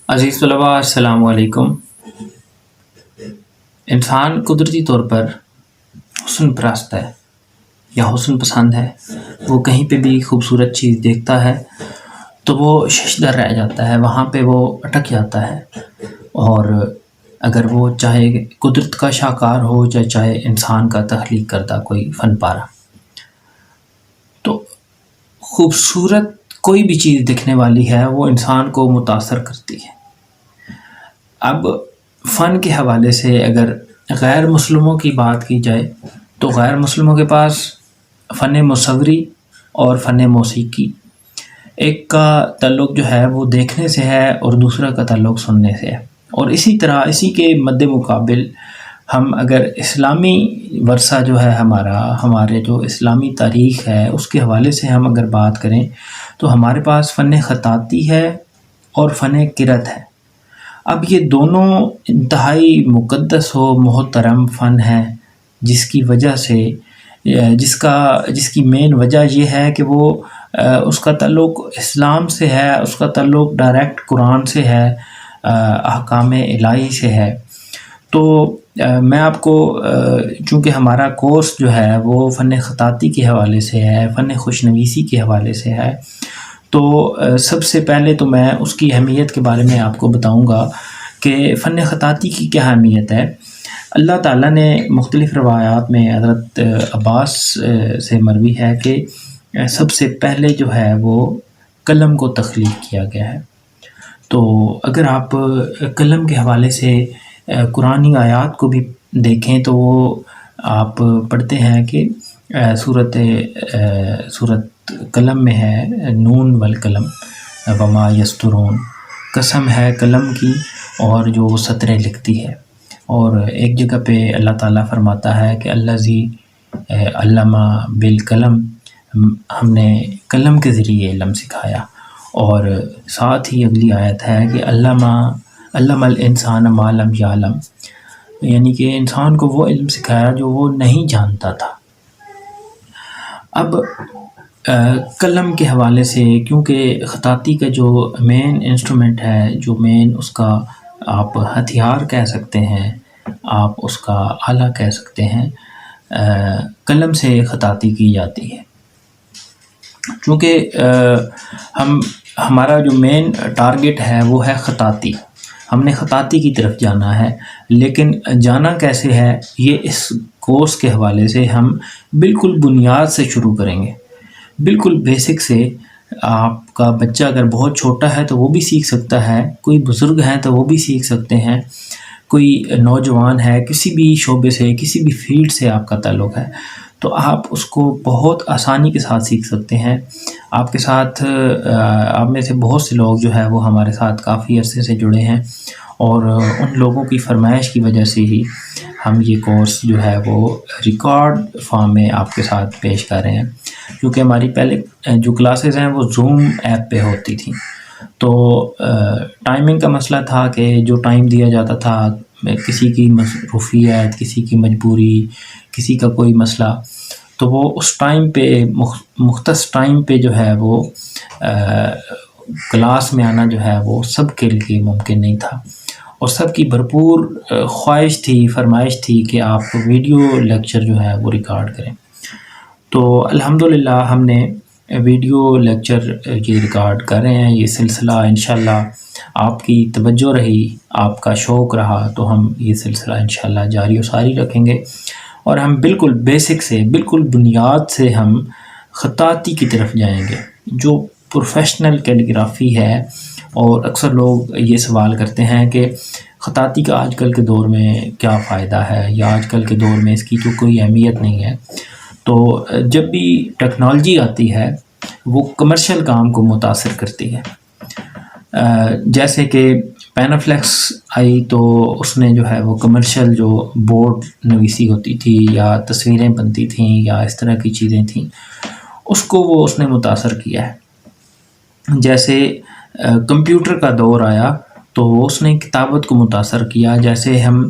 عزیز طلباء السلام علیکم۔ انسان قدرتی طور پر حسن پرست ہے یا حسن پسند ہے۔ وہ کہیں پہ بھی خوبصورت چیز دیکھتا ہے تو وہ ششدر رہ جاتا ہے، وہاں پہ وہ اٹک جاتا ہے، اور اگر وہ چاہے قدرت کا شاہکار ہو یا چاہے انسان کا تخلیق کردہ کوئی فن پارہ، تو خوبصورت کوئی بھی چیز دکھنے والی ہے وہ انسان کو متاثر کرتی ہے۔ اب فن کے حوالے سے اگر غیر مسلموں کی بات کی جائے تو غیر مسلموں کے پاس فن مصوری اور فن موسیقی، ایک کا تعلق جو ہے وہ دیکھنے سے ہے اور دوسرا کا تعلق سننے سے ہے، اور اسی طرح اسی کے مد مقابل ہم اگر اسلامی ورثہ جو ہے ہمارے جو اسلامی تاریخ ہے اس کے حوالے سے ہم اگر بات کریں تو ہمارے پاس فن خطاطی ہے اور فن قرأت ہے۔ اب یہ دونوں انتہائی مقدس و محترم فن ہے، جس کی وجہ سے جس کی مین وجہ یہ ہے کہ وہ اس کا تعلق اسلام سے ہے، اس کا تعلق ڈائریکٹ قرآن سے ہے، احکام الہی سے ہے۔ تو میں آپ کو چونکہ ہمارا کورس جو ہے وہ فن خطاطی کے حوالے سے ہے، فن خوشنویسی کے حوالے سے ہے، تو سب سے پہلے تو میں اس کی اہمیت کے بارے میں آپ کو بتاؤں گا کہ فن خطاطی کی کیا اہمیت ہے۔ اللہ تعالیٰ نے مختلف روایات میں حضرت عباس سے مروی ہے کہ سب سے پہلے جو ہے وہ قلم کو تخلیق کیا گیا ہے۔ تو اگر آپ قلم کے حوالے سے قرآنی آیات کو بھی دیکھیں تو وہ آپ پڑھتے ہیں کہ سورت قلم میں ہے، نون والقلم وما یسطرون، قسم ہے قلم کی اور جو سطریں لکھتی ہے۔ اور ایک جگہ پہ اللہ تعالیٰ فرماتا ہے کہ الذی علم بالقلم، ہم نے قلم کے ذریعے علم سکھایا، اور ساتھ ہی اگلی آیت ہے کہ علم الانسان ما لم یعلم، یعنی کہ انسان کو وہ علم سکھایا جو وہ نہیں جانتا تھا۔ اب قلم کے حوالے سے، کیونکہ خطاطی کا جو مین انسٹرومنٹ ہے، جو مین اس کا آپ ہتھیار کہہ سکتے ہیں، آپ اس کا آلہ کہہ سکتے ہیں، قلم سے خطاطی کی جاتی ہے۔ چونکہ ہمارا جو مین ٹارگٹ ہے وہ ہے خطاطی، ہم نے خطاطی کی طرف جانا ہے، لیکن جانا کیسے ہے یہ اس کورس کے حوالے سے ہم بالکل بنیاد سے شروع کریں گے، بالکل بیسک سے۔ آپ کا بچہ اگر بہت چھوٹا ہے تو وہ بھی سیکھ سکتا ہے، کوئی بزرگ ہیں تو وہ بھی سیکھ سکتے ہیں، کوئی نوجوان ہے، کسی بھی شعبے سے، کسی بھی فیلڈ سے آپ کا تعلق ہے تو آپ اس کو بہت آسانی کے ساتھ سیکھ سکتے ہیں۔ آپ کے ساتھ آپ میں سے بہت سے لوگ جو ہے وہ ہمارے ساتھ کافی عرصے سے جڑے ہیں، اور ان لوگوں کی فرمائش کی وجہ سے ہی ہم یہ کورس جو ہے وہ ریکارڈ فارم میں آپ کے ساتھ پیش کر رہے ہیں، کیونکہ ہماری پہلے جو کلاسز ہیں وہ زوم ایپ پہ ہوتی تھیں، تو ٹائمنگ کا مسئلہ تھا کہ جو ٹائم دیا جاتا تھا، کسی کی مصروفیت، کسی کی مجبوری، کسی کا کوئی مسئلہ، تو وہ اس ٹائم پہ مختص ٹائم پہ جو ہے وہ کلاس میں آنا جو ہے وہ سب کے لیے ممکن نہیں تھا، اور سب کی بھرپور خواہش تھی، فرمائش تھی کہ آپ ویڈیو لیکچر جو ہے وہ ریکارڈ کریں۔ تو الحمدللہ ہم نے ویڈیو لیکچر یہ ریکارڈ کر رہے ہیں۔ یہ سلسلہ انشاءاللہ آپ کی توجہ رہی، آپ کا شوق رہا تو ہم یہ سلسلہ انشاءاللہ جاری و ساری رکھیں گے، اور ہم بالکل بیسک سے، بالکل بنیاد سے ہم خطاطی کی طرف جائیں گے، جو پروفیشنل کیلیگرافی ہے۔ اور اکثر لوگ یہ سوال کرتے ہیں کہ خطاطی کا آج کل کے دور میں کیا فائدہ ہے، یا آج کل کے دور میں اس کی تو کوئی اہمیت نہیں ہے۔ تو جب بھی ٹیکنالوجی آتی ہے وہ کمرشل کام کو متاثر کرتی ہے، جیسے کہ پینافلیکس آئی تو اس نے جو ہے وہ کمرشل جو بورڈ نویسی ہوتی تھی یا تصویریں بنتی تھیں یا اس طرح کی چیزیں تھیں، اس کو اس نے متاثر کیا ہے۔ جیسے کمپیوٹر کا دور آیا تو اس نے کتابت کو متاثر کیا۔ جیسے ہم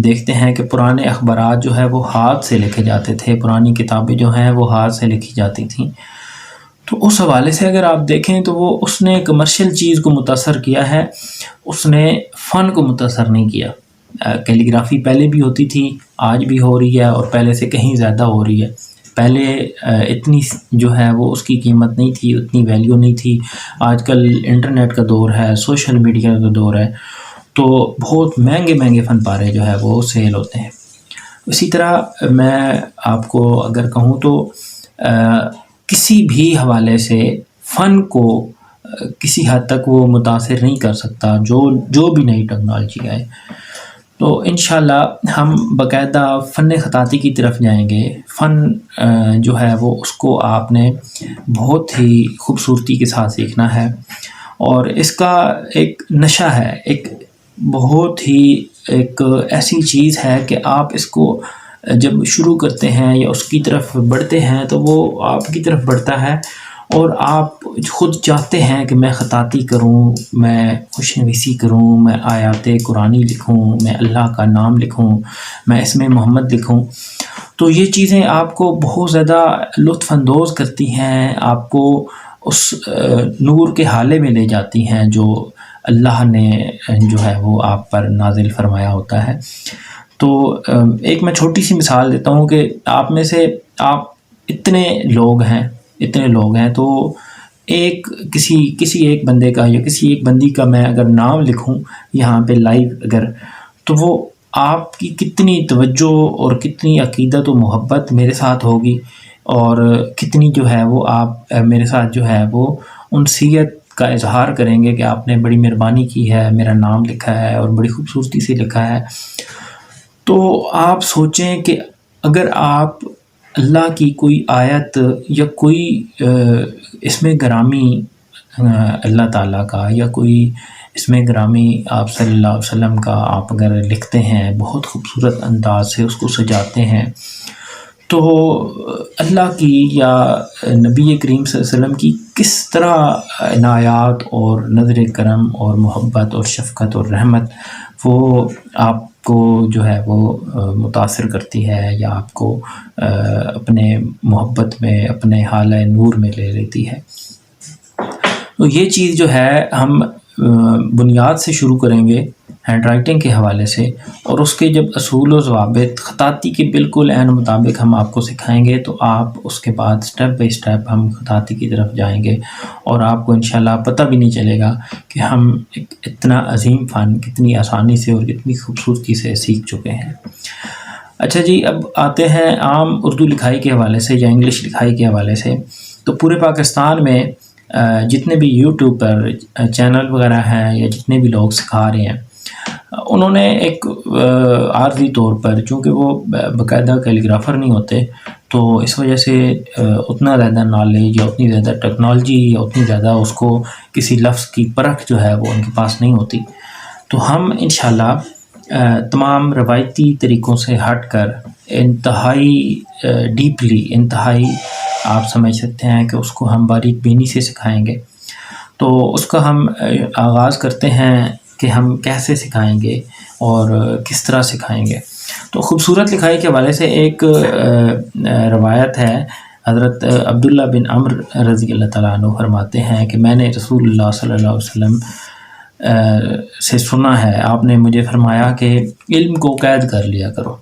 دیکھتے ہیں کہ پرانے اخبارات جو ہے وہ ہاتھ سے لکھے جاتے تھے، پرانی کتابیں جو ہیں وہ ہاتھ سے لکھی جاتی تھیں، تو اس حوالے سے اگر آپ دیکھیں تو وہ اس نے کمرشل چیز کو متاثر کیا ہے، اس نے فن کو متاثر نہیں کیا۔ کیلیگرافی پہلے بھی ہوتی تھی، آج بھی ہو رہی ہے، اور پہلے سے کہیں زیادہ ہو رہی ہے۔ پہلے اتنی جو ہے وہ اس کی قیمت نہیں تھی، اتنی ویلیو نہیں تھی۔ آج کل انٹرنیٹ کا دور ہے، سوشل میڈیا کا دور ہے، تو بہت مہنگے مہنگے فن پارے جو ہے وہ سیل ہوتے ہیں۔ اسی طرح میں آپ کو اگر کہوں تو کسی بھی حوالے سے فن کو کسی حد تک وہ متاثر نہیں کر سکتا جو بھی نئی ٹیکنالوجی آئے۔ تو انشاءاللہ ہم باقاعدہ فن خطاطی کی طرف جائیں گے۔ فن جو ہے وہ اس کو آپ نے بہت ہی خوبصورتی کے ساتھ سیکھنا ہے، اور اس کا ایک نشہ ہے، ایک بہت ہی ایک ایسی چیز ہے کہ آپ اس کو جب شروع کرتے ہیں یا اس کی طرف بڑھتے ہیں تو وہ آپ کی طرف بڑھتا ہے، اور آپ خود چاہتے ہیں کہ میں خطاطی کروں، میں خوش نویسی کروں، میں آیات قرآنی لکھوں، میں اللہ کا نام لکھوں، میں اس میں محمد لکھوں۔ تو یہ چیزیں آپ کو بہت زیادہ لطف اندوز کرتی ہیں، آپ کو اس نور کے حالے میں لے جاتی ہیں جو اللہ نے جو ہے وہ آپ پر نازل فرمایا ہوتا ہے۔ تو ایک میں چھوٹی سی مثال دیتا ہوں کہ آپ میں سے آپ اتنے لوگ ہیں تو کسی ایک بندے کا یا کسی ایک بندی کا میں اگر نام لکھوں یہاں پہ لائیو اگر، تو وہ آپ کی کتنی توجہ اور کتنی عقیدت و محبت میرے ساتھ ہوگی، اور کتنی جو ہے وہ آپ میرے ساتھ جو ہے وہ انسیت کا اظہار کریں گے کہ آپ نے بڑی مہربانی کی ہے، میرا نام لکھا ہے اور بڑی خوبصورتی سے لکھا ہے۔ تو آپ سوچیں کہ اگر آپ اللہ کی کوئی آیت یا کوئی اسم گرامی اللہ تعالیٰ کا یا کوئی اسم گرامی آپ صلی اللہ علیہ وسلم کا آپ اگر لکھتے ہیں، بہت خوبصورت انداز سے اس کو سجاتے ہیں، تو اللہ کی یا نبی کریم صلی اللہ علیہ وسلم کی کس طرح عنایات اور نظر کرم اور محبت اور شفقت اور رحمت وہ آپ کو جو ہے وہ متاثر کرتی ہے، یا آپ کو اپنے محبت میں، اپنے حالہ نور میں لے لیتی ہے۔ تو یہ چیز جو ہے ہم بنیاد سے شروع کریں گے ہینڈ رائٹنگ کے حوالے سے، اور اس کے جب اصول و ضوابط خطاطی کے بالکل عین مطابق ہم آپ کو سکھائیں گے، تو آپ اس کے بعد سٹیپ بائی سٹیپ ہم خطاطی کی طرف جائیں گے، اور آپ کو انشاءاللہ پتہ بھی نہیں چلے گا کہ ہم اتنا عظیم فن کتنی آسانی سے اور کتنی خوبصورتی سے سیکھ چکے ہیں۔ اچھا جی، اب آتے ہیں عام اردو لکھائی کے حوالے سے یا انگلش لکھائی کے حوالے سے۔ تو پورے پاکستان میں جتنے بھی یوٹیوب پر چینل وغیرہ ہیں یا جتنے بھی لوگ سکھا رہے ہیں، انہوں نے ایک عارضی طور پر، چونکہ وہ باقاعدہ کیلیگرافر نہیں ہوتے، تو اس وجہ سے اتنا زیادہ نالج یا اتنی زیادہ ٹیکنالوجی یا اتنی زیادہ اس کو کسی لفظ کی پرکھ جو ہے وہ ان کے پاس نہیں ہوتی۔ تو ہم انشاءاللہ تمام روایتی طریقوں سے ہٹ کر انتہائی ڈیپلی، انتہائی آپ سمجھ سکتے ہیں کہ اس کو ہم باریک بینی سے سکھائیں گے۔ تو اس کا ہم آغاز کرتے ہیں کہ ہم کیسے سکھائیں گے اور کس طرح سکھائیں گے۔ تو خوبصورت لکھائی کے حوالے سے ایک روایت ہے، حضرت عبداللہ بن عمرو رضی اللہ تعالیٰ عنہ فرماتے ہیں کہ میں نے رسول اللہ صلی اللہ علیہ وسلم سے سنا ہے، آپ نے مجھے فرمایا کہ علم کو قید کر لیا کرو۔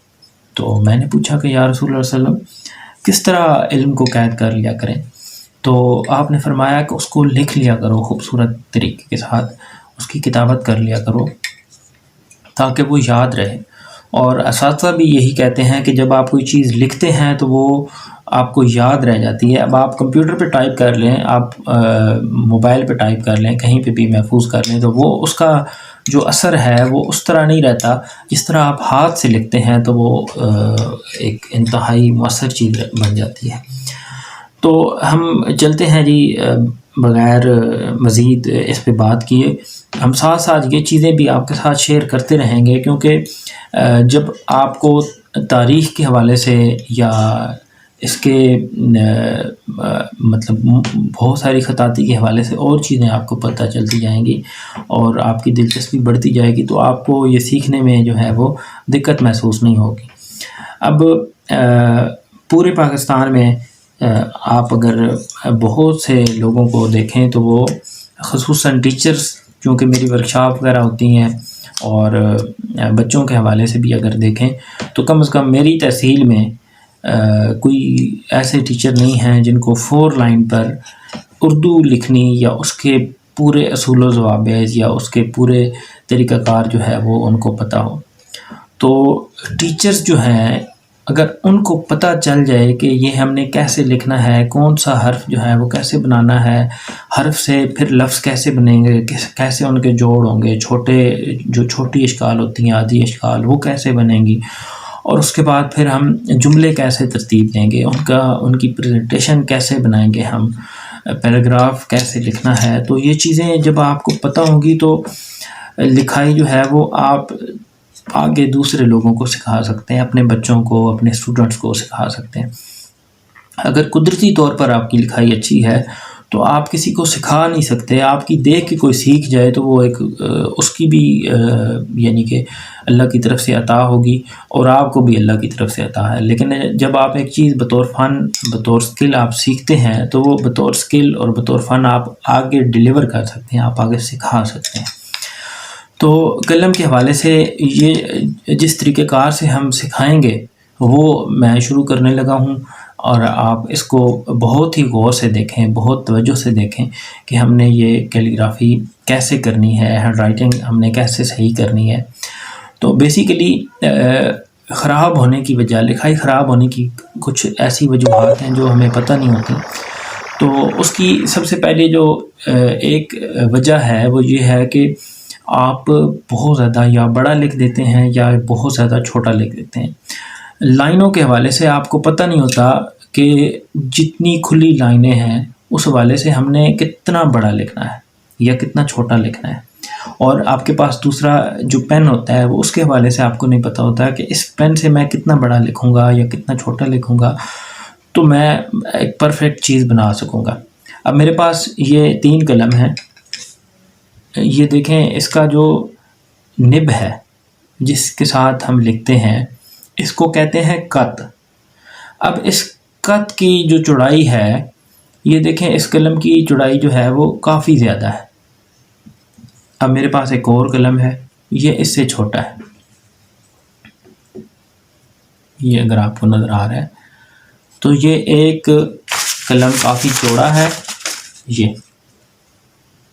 تو میں نے پوچھا کہ یا رسول اللہ صلی اللہ علیہ وسلم کس طرح علم کو قید کر لیا کریں؟ تو آپ نے فرمایا کہ اس کو لکھ لیا کرو، خوبصورت طریقے کے ساتھ اس کی کتابت کر لیا کرو تاکہ وہ یاد رہے۔ اور اساتذہ بھی یہی کہتے ہیں کہ جب آپ کوئی چیز لکھتے ہیں تو وہ آپ کو یاد رہ جاتی ہے۔ اب آپ کمپیوٹر پہ ٹائپ کر لیں، آپ موبائل پہ ٹائپ کر لیں، کہیں پہ بھی محفوظ کر لیں، تو وہ اس کا جو اثر ہے وہ اس طرح نہیں رہتا جس طرح آپ ہاتھ سے لکھتے ہیں، تو وہ ایک انتہائی مؤثر چیز بن جاتی ہے۔ تو ہم چلتے ہیں جی، بغیر مزید اس پہ بات کیے ہم ساتھ ساتھ یہ چیزیں بھی آپ کے ساتھ شیئر کرتے رہیں گے، کیونکہ جب آپ کو تاریخ کے حوالے سے یا اس کے مطلب بہت ساری خطاطی کے حوالے سے اور چیزیں آپ کو پتہ چلتی جائیں گی اور آپ کی دلچسپی بڑھتی جائے گی، تو آپ کو یہ سیکھنے میں جو ہے وہ دقت محسوس نہیں ہوگی۔ اب پورے پاکستان میں آپ اگر بہت سے لوگوں کو دیکھیں تو وہ خصوصاً ٹیچرز، چونکہ میری ورکشاپ وغیرہ ہوتی ہیں، اور بچوں کے حوالے سے بھی اگر دیکھیں تو کم از کم میری تحصیل میں کوئی ایسے ٹیچر نہیں ہیں جن کو 4 لائن پر اردو لکھنی یا اس کے پورے اصول و ضوابط یا اس کے پورے طریقہ کار جو ہے وہ ان کو پتہ ہو۔ تو ٹیچرز جو ہیں اگر ان کو پتہ چل جائے کہ یہ ہم نے کیسے لکھنا ہے، کون سا حرف جو ہے وہ کیسے بنانا ہے، حرف سے پھر لفظ کیسے بنیں گے، کیسے ان کے جوڑ ہوں گے، جو چھوٹی اشکال ہوتی ہیں، آدھی اشکال، وہ کیسے بنیں گی، اور اس کے بعد پھر ہم جملے کیسے ترتیب دیں گے، ان کی پریزنٹیشن کیسے بنائیں گے، ہم پیراگراف کیسے لکھنا ہے۔ تو یہ چیزیں جب آپ کو پتہ ہوں گی تو لکھائی جو ہے وہ آپ آگے دوسرے لوگوں کو سکھا سکتے ہیں، اپنے بچوں کو، اپنے اسٹوڈنٹس کو سکھا سکتے ہیں۔ اگر قدرتی طور پر آپ کی لکھائی اچھی ہے تو آپ کسی کو سکھا نہیں سکتے، آپ کی دیکھ کے کوئی سیکھ جائے تو وہ اس کی بھی یعنی کہ اللہ کی طرف سے عطا ہوگی، اور آپ کو بھی اللہ کی طرف سے عطا ہے۔ لیکن جب آپ ایک چیز بطور فن، بطور سکل آپ سیکھتے ہیں تو وہ بطور سکل اور بطور فن آپ آگے ڈیلیور کر سکتے ہیں، آپ آگے سکھا سکتے ہیں۔ تو قلم کے حوالے سے یہ جس طریقہ کار سے ہم سکھائیں گے وہ میں شروع کرنے لگا ہوں، اور آپ اس کو بہت ہی غور سے دیکھیں، بہت توجہ سے دیکھیں کہ ہم نے یہ کیلیگرافی کیسے کرنی ہے، ہینڈ رائٹنگ ہم نے کیسے صحیح کرنی ہے۔ تو بیسیکلی خراب ہونے کی وجہ، لکھائی خراب ہونے کی کچھ ایسی وجوہات ہیں جو ہمیں پتہ نہیں ہوتی۔ تو اس کی سب سے پہلے جو ایک وجہ ہے وہ یہ ہے کہ آپ بہت زیادہ یا بڑا لکھ دیتے ہیں یا بہت زیادہ چھوٹا لکھ دیتے ہیں۔ لائنوں کے حوالے سے آپ کو پتہ نہیں ہوتا کہ جتنی کھلی لائنیں ہیں اس حوالے سے ہم نے کتنا بڑا لکھنا ہے یا کتنا چھوٹا لکھنا ہے، اور آپ کے پاس دوسرا جو پین ہوتا ہے وہ اس کے حوالے سے آپ کو نہیں پتہ ہوتا کہ اس پین سے میں کتنا بڑا لکھوں گا یا کتنا چھوٹا لکھوں گا تو میں ایک پرفیکٹ چیز بنا سکوں گا۔ اب میرے پاس یہ 3 قلم ہیں، یہ دیکھیں اس کا جو نب ہے جس کے ساتھ ہم لکھتے ہیں اس کو کہتے ہیں قط۔ اب اس قط کی جو چوڑائی ہے، یہ دیکھیں اس قلم کی چوڑائی جو ہے وہ کافی زیادہ ہے۔ اب میرے پاس ایک اور قلم ہے، یہ اس سے چھوٹا ہے، یہ اگر آپ کو نظر آ رہا ہے تو یہ ایک قلم کافی چوڑا ہے یہ،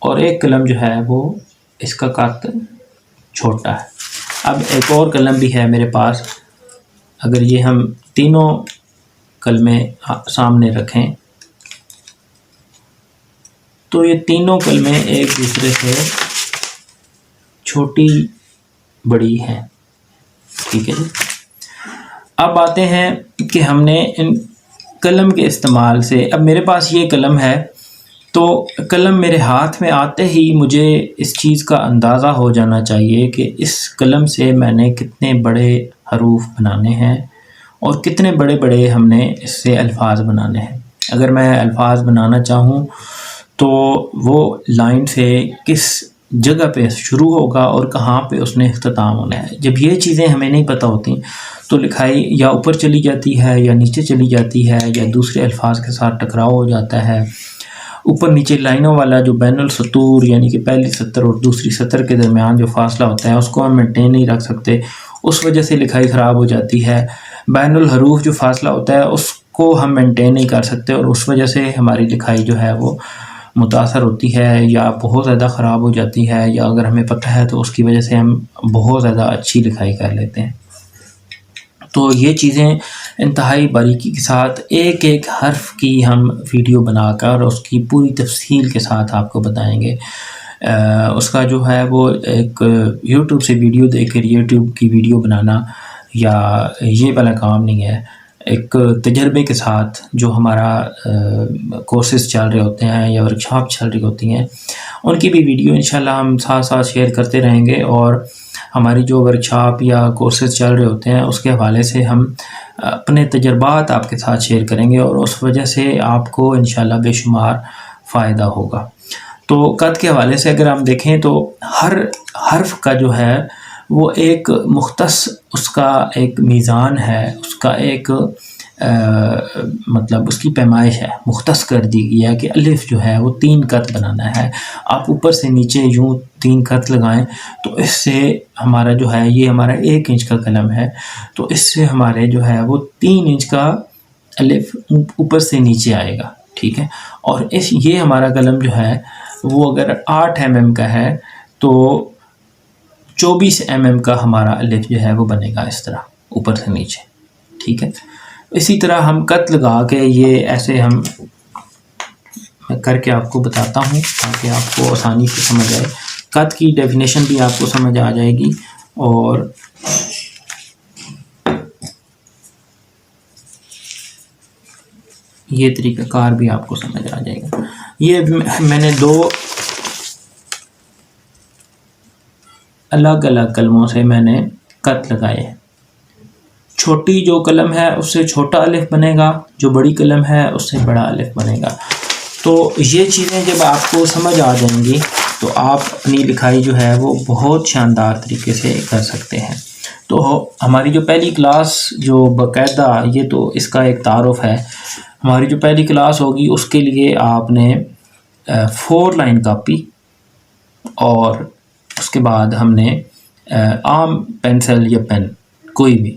اور ایک قلم جو ہے وہ اس کا قط چھوٹا ہے۔ اب ایک اور قلم بھی ہے میرے پاس، اگر یہ ہم تینوں قلمیں سامنے رکھیں تو یہ تینوں قلمیں ایک دوسرے سے چھوٹی بڑی ہیں، ٹھیک ہے جی۔ اب آتے ہیں کہ ہم نے ان قلم کے استعمال سے، اب میرے پاس یہ قلم ہے تو قلم میرے ہاتھ میں آتے ہی مجھے اس چیز کا اندازہ ہو جانا چاہیے کہ اس قلم سے میں نے کتنے بڑے حروف بنانے ہیں اور کتنے بڑے بڑے ہم نے اس سے الفاظ بنانے ہیں۔ اگر میں الفاظ بنانا چاہوں تو وہ لائن سے کس جگہ پہ شروع ہوگا اور کہاں پہ اس نے اختتام ہونا ہے، جب یہ چیزیں ہمیں نہیں پتہ ہوتی تو لکھائی یا اوپر چلی جاتی ہے یا نیچے چلی جاتی ہے یا دوسرے الفاظ کے ساتھ ٹکراؤ ہو جاتا ہے۔ اوپر نیچے لائنوں والا جو بین السطور یعنی کہ پہلی سطر اور دوسری سطر کے درمیان جو فاصلہ ہوتا ہے اس کو ہم مینٹین نہیں رکھ سکتے، اس وجہ سے لکھائی خراب ہو جاتی ہے۔ بین الحروف جو فاصلہ ہوتا ہے اس کو ہم مینٹین نہیں کر سکتے اور اس وجہ سے ہماری لکھائی جو ہے وہ متاثر ہوتی ہے یا بہت زیادہ خراب ہو جاتی ہے، یا اگر ہمیں پتہ ہے تو اس کی وجہ سے ہم بہت زیادہ اچھی لکھائی کر لیتے ہیں۔ تو یہ چیزیں انتہائی باریکی کے ساتھ ایک ایک حرف کی ہم ویڈیو بنا کر اس کی پوری تفصیل کے ساتھ آپ کو بتائیں گے۔ اس کا جو ہے وہ ایک یوٹیوب سے ویڈیو دیکھ کر یوٹیوب کی ویڈیو بنانا یا یہ والا کام نہیں ہے، ایک تجربے کے ساتھ جو ہمارا کورسز چل رہے ہوتے ہیں یا ورکشاپ چل رہی ہوتی ہیں ان کی بھی ویڈیو انشاءاللہ ہم ساتھ ساتھ شیئر کرتے رہیں گے، اور ہماری جو ورکشاپ یا کورسز چل رہے ہوتے ہیں اس کے حوالے سے ہم اپنے تجربات آپ کے ساتھ شیئر کریں گے اور اس وجہ سے آپ کو انشاءاللہ بے شمار فائدہ ہوگا۔ تو قط کے حوالے سے اگر ہم دیکھیں تو ہر حرف کا جو ہے وہ ایک مختص اس کا ایک میزان ہے، اس کا ایک مطلب اس کی پیمائش ہے مختص کر دی گئی ہے کہ الف جو ہے وہ 3 خط بنانا ہے. آپ اوپر سے نیچے یوں 3 خط لگائیں تو اس سے ہمارا جو ہے یہ ہمارا 1 انچ کا قلم ہے تو اس سے ہمارے جو ہے وہ 3 انچ کا الف اوپر سے نیچے آئے گا. ٹھیک ہے. اور یہ ہمارا قلم جو ہے وہ اگر 8 mm کا ہے تو 24 mm کا ہمارا الف جو ہے وہ بنے گا اس طرح اوپر سے نیچے. ٹھیک ہے. اسی طرح ہم خط لگا کے یہ ایسے ہم میں کر کے آپ کو بتاتا ہوں تاکہ آپ کو آسانی سے سمجھ آئے. خط کی ڈیفینیشن بھی آپ کو سمجھ آ جائے گی اور یہ طریقہ کار بھی آپ کو سمجھ آ جائے گا. یہ میں نے 2 الگ الگ قلموں سے میں نے خط لگائے. چھوٹی جو قلم ہے اس سے چھوٹا الف بنے گا، جو بڑی قلم ہے اس سے بڑا الف بنے گا. تو یہ چیزیں جب آپ کو سمجھ آ جائیں گی تو آپ اپنی لکھائی جو ہے وہ بہت شاندار طریقے سے کر سکتے ہیں. تو ہماری جو پہلی کلاس جو باقاعدہ یہ تو اس کا ایک تعارف ہے، ہماری جو پہلی کلاس ہوگی اس کے لیے آپ نے 4 لائن کاپی اور اس کے بعد ہم نے عام پینسل یا پین کوئی بھی.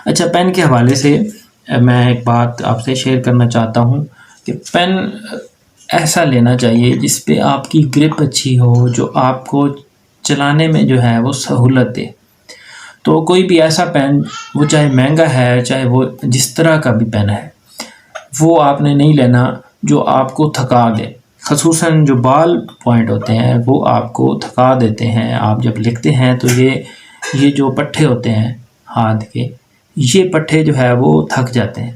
اچھا، پین کے حوالے سے میں ایک بات آپ سے شیئر کرنا چاہتا ہوں کہ پین ایسا لینا چاہیے جس پہ آپ کی گرپ اچھی ہو، جو آپ کو چلانے میں جو ہے وہ سہولت دے. تو کوئی بھی ایسا پین، وہ چاہے مہنگا ہے چاہے وہ جس طرح کا بھی پین ہے، وہ آپ نے نہیں لینا جو آپ کو تھکا دے. خصوصاً جو بال پوائنٹ ہوتے ہیں وہ آپ کو تھکا دیتے ہیں. آپ جب لکھتے ہیں تو یہ جو پٹھے ہوتے ہیں ہاتھ کے، یہ پٹھے جو ہے وہ تھک جاتے ہیں.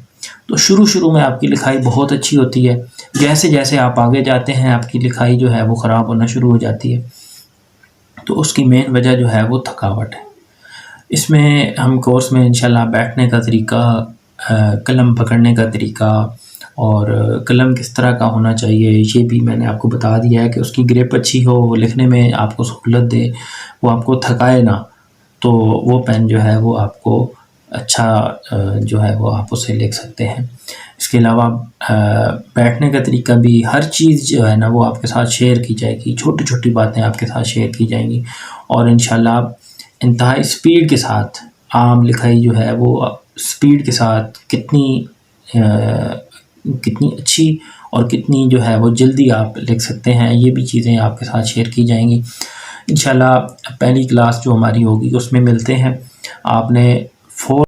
تو شروع میں آپ کی لکھائی بہت اچھی ہوتی ہے، جیسے جیسے آپ آگے جاتے ہیں آپ کی لکھائی جو ہے وہ خراب ہونا شروع ہو جاتی ہے. تو اس کی مین وجہ جو ہے وہ تھکاوٹ ہے. اس میں ہم کورس میں انشاءاللہ بیٹھنے کا طریقہ، قلم پکڑنے کا طریقہ اور قلم کس طرح کا ہونا چاہیے یہ بھی میں نے آپ کو بتا دیا ہے کہ اس کی گریپ اچھی ہو، وہ لکھنے میں آپ کو سہولت دے، وہ آپ کو تھکائے نہ، تو وہ پین جو ہے وہ آپ کو اچھا جو ہے وہ آپ اسے لکھ سکتے ہیں. اس کے علاوہ بیٹھنے کا طریقہ بھی، ہر چیز جو ہے نا وہ آپ کے ساتھ شیئر کی جائے گی، چھوٹی چھوٹی باتیں آپ کے ساتھ شیئر کی جائیں گی اور انشاءاللہ انتہائی سپیڈ کے ساتھ عام لکھائی جو ہے وہ سپیڈ کے ساتھ کتنی اچھی اور کتنی جو ہے وہ جلدی آپ لکھ سکتے ہیں، یہ بھی چیزیں آپ کے ساتھ شیئر کی جائیں گی. انشاءاللہ پہلی کلاس جو ہماری ہوگی اس میں ملتے ہیں. آپ نے 4